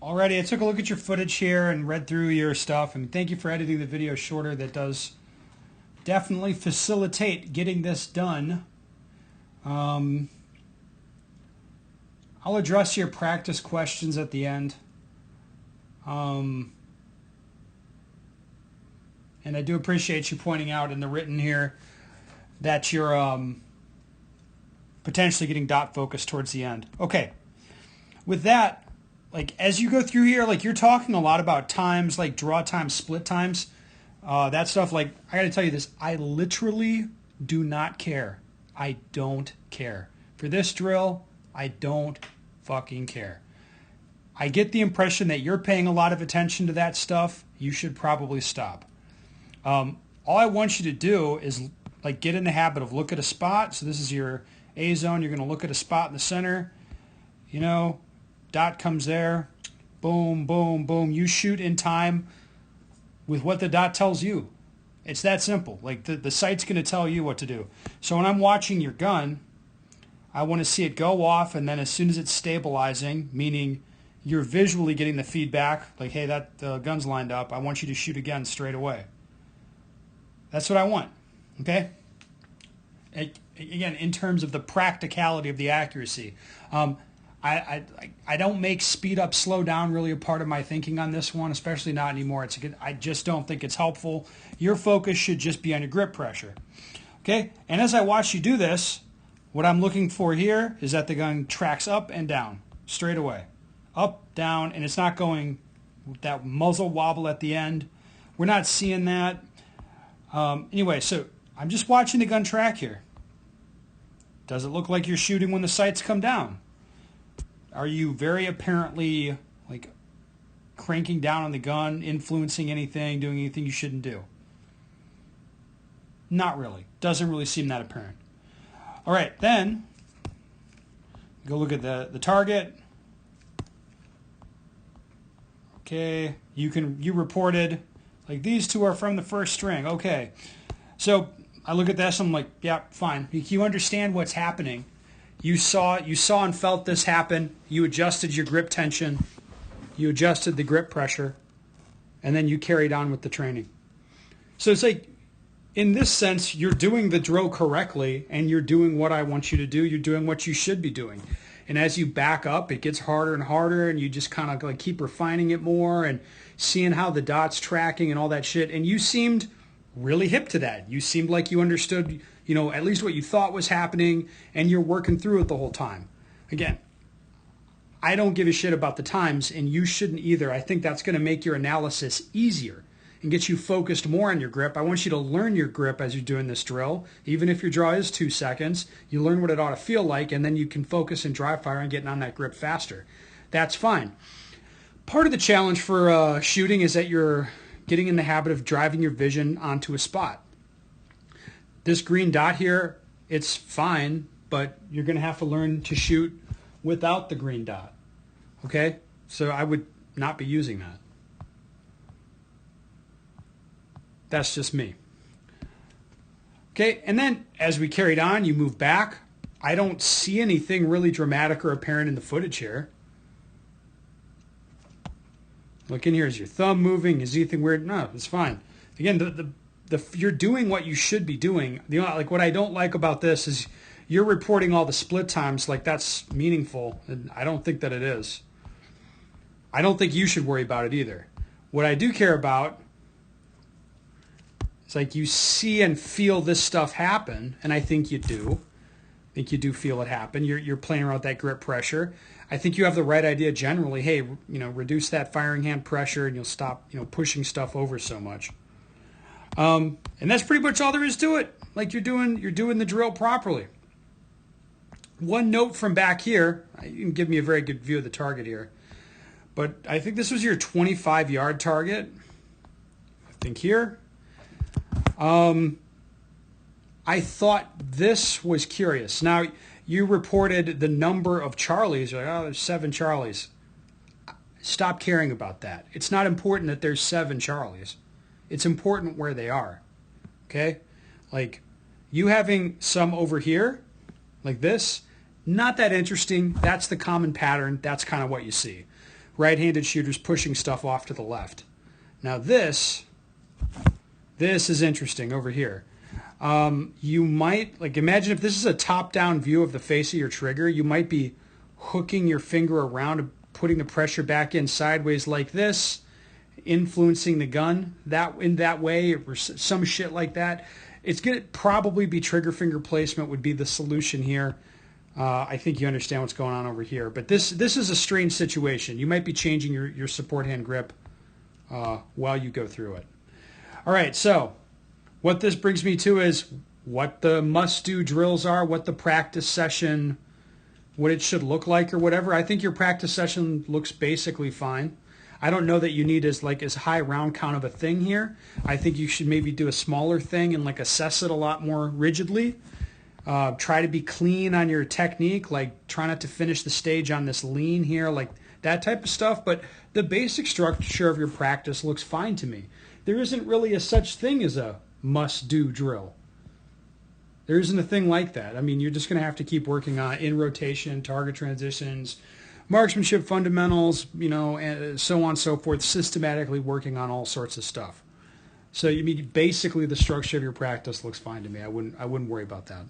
Alrighty, I took a look at your footage here and read through your stuff, and thank you for editing the video shorter. That does definitely facilitate getting this done. I'll address your practice questions at the end. And I do appreciate you pointing out in the written here that you're potentially getting dot focus towards the end. Okay, with that, like as you go through here, like you're talking a lot about times, like draw times, split times, that stuff. Like I got to tell you this, I literally do not care. I don't care. For this drill, I don't fucking care. I get the impression that you're paying a lot of attention to that stuff. You should probably stop. All I want you to do is like get in the habit of look at a spot. So this is your A zone. You're going to look at a spot in the center. You know, dot comes there. Boom, boom, boom. You shoot in time with what the dot tells you. It's that simple. Like the sight's going to tell you what to do. So when I'm watching your gun, I want to see it go off, and then as soon as it's stabilizing, meaning you're visually getting the feedback, like, hey, that gun's lined up, I want you to shoot again straight away. That's what I want, okay? Again, in terms of the practicality of the accuracy, I don't make speed up, slow down really a part of my thinking on this one, especially not anymore. I just don't think it's helpful. Your focus should just be on your grip pressure, okay? And as I watch you do this, what I'm looking for here is that the gun tracks up and down straight away. Up, down, and it's not going with that muzzle wobble at the end. We're not seeing that. Anyway, so I'm just watching the gun track here. Does it look like you're shooting when the sights come down? Are you very apparently like cranking down on the gun, influencing anything, doing anything you shouldn't do? Not really. Doesn't really seem that apparent. All right, then go look at the target. Okay, you reported like these two are from the first string. Okay, so I look at this. I'm like, yeah, fine. You understand what's happening. You saw and felt this happen. You adjusted your grip tension. You adjusted the grip pressure, and then you carried on with the training. So it's like, in this sense, you're doing the drill correctly, and you're doing what I want you to do. You're doing what you should be doing. And as you back up, it gets harder and harder, and you just kind of like keep refining it more and seeing how the dot's tracking and all that shit. And you seemed really hip to that. You seemed like you understood, you know, at least what you thought was happening, and you're working through it the whole time. Again, I don't give a shit about the times, and you shouldn't either. I think that's going to make your analysis easier and get you focused more on your grip. I want you to learn your grip as you're doing this drill. Even if your draw is 2 seconds, you learn what it ought to feel like, and then you can focus and dry fire on getting on that grip faster. That's fine. Part of the challenge for shooting is that you're getting in the habit of driving your vision onto a spot. This green dot here, it's fine, but you're going to have to learn to shoot without the green dot. Okay? So I would not be using that. That's just me. Okay, and then as we carried on, you move back. I don't see anything really dramatic or apparent in the footage here. Look in here, is your thumb moving? Is anything weird? No, it's fine. Again, you're doing what you should be doing. Like what I don't like about this is you're reporting all the split times like that's meaningful, and I don't think that it is. I don't think you should worry about it either. What I do care about, it's like you see and feel this stuff happen, and I think you do. I think you do feel it happen. You're playing around with that grip pressure. I think you have the right idea generally. Hey, reduce that firing hand pressure, and you'll stop, pushing stuff over so much. And that's pretty much all there is to it. Like you're doing the drill properly. One note from back here, you can give me a very good view of the target here, but I think this was your 25-yard target. I think here. I thought this was curious. Now, you reported the number of Charlies. You're like, oh, there's 7 Charlies. Stop caring about that. It's not important that there's 7 Charlies. It's important where they are. Okay? Like, you having some over here, like this, not that interesting. That's the common pattern. That's kind of what you see. right-handed shooters pushing stuff off to the left. Now this is interesting over here. You might, like, imagine if this is a top-down view of the face of your trigger, you might be hooking your finger around and putting the pressure back in sideways like this, influencing the gun in that way, or some shit like that. It's going to probably be trigger finger placement would be the solution here. I think you understand what's going on over here. But this is a strange situation. You might be changing your support hand grip while you go through it. All right, so what this brings me to is what the must-do drills are, what the practice session, what it should look like or whatever. I think your practice session looks basically fine. I don't know that you need as high round count of a thing here. I think you should maybe do a smaller thing and like assess it a lot more rigidly. Try to be clean on your technique, like try not to finish the stage on this lean here, like that type of stuff. But the basic structure of your practice looks fine to me. There isn't really a such thing as a must-do drill. There isn't a thing like that. I mean, you're just going to have to keep working on in rotation, target transitions, marksmanship fundamentals, and so on and so forth, systematically working on all sorts of stuff. So you mean basically the structure of your practice looks fine to me. I wouldn't worry about that.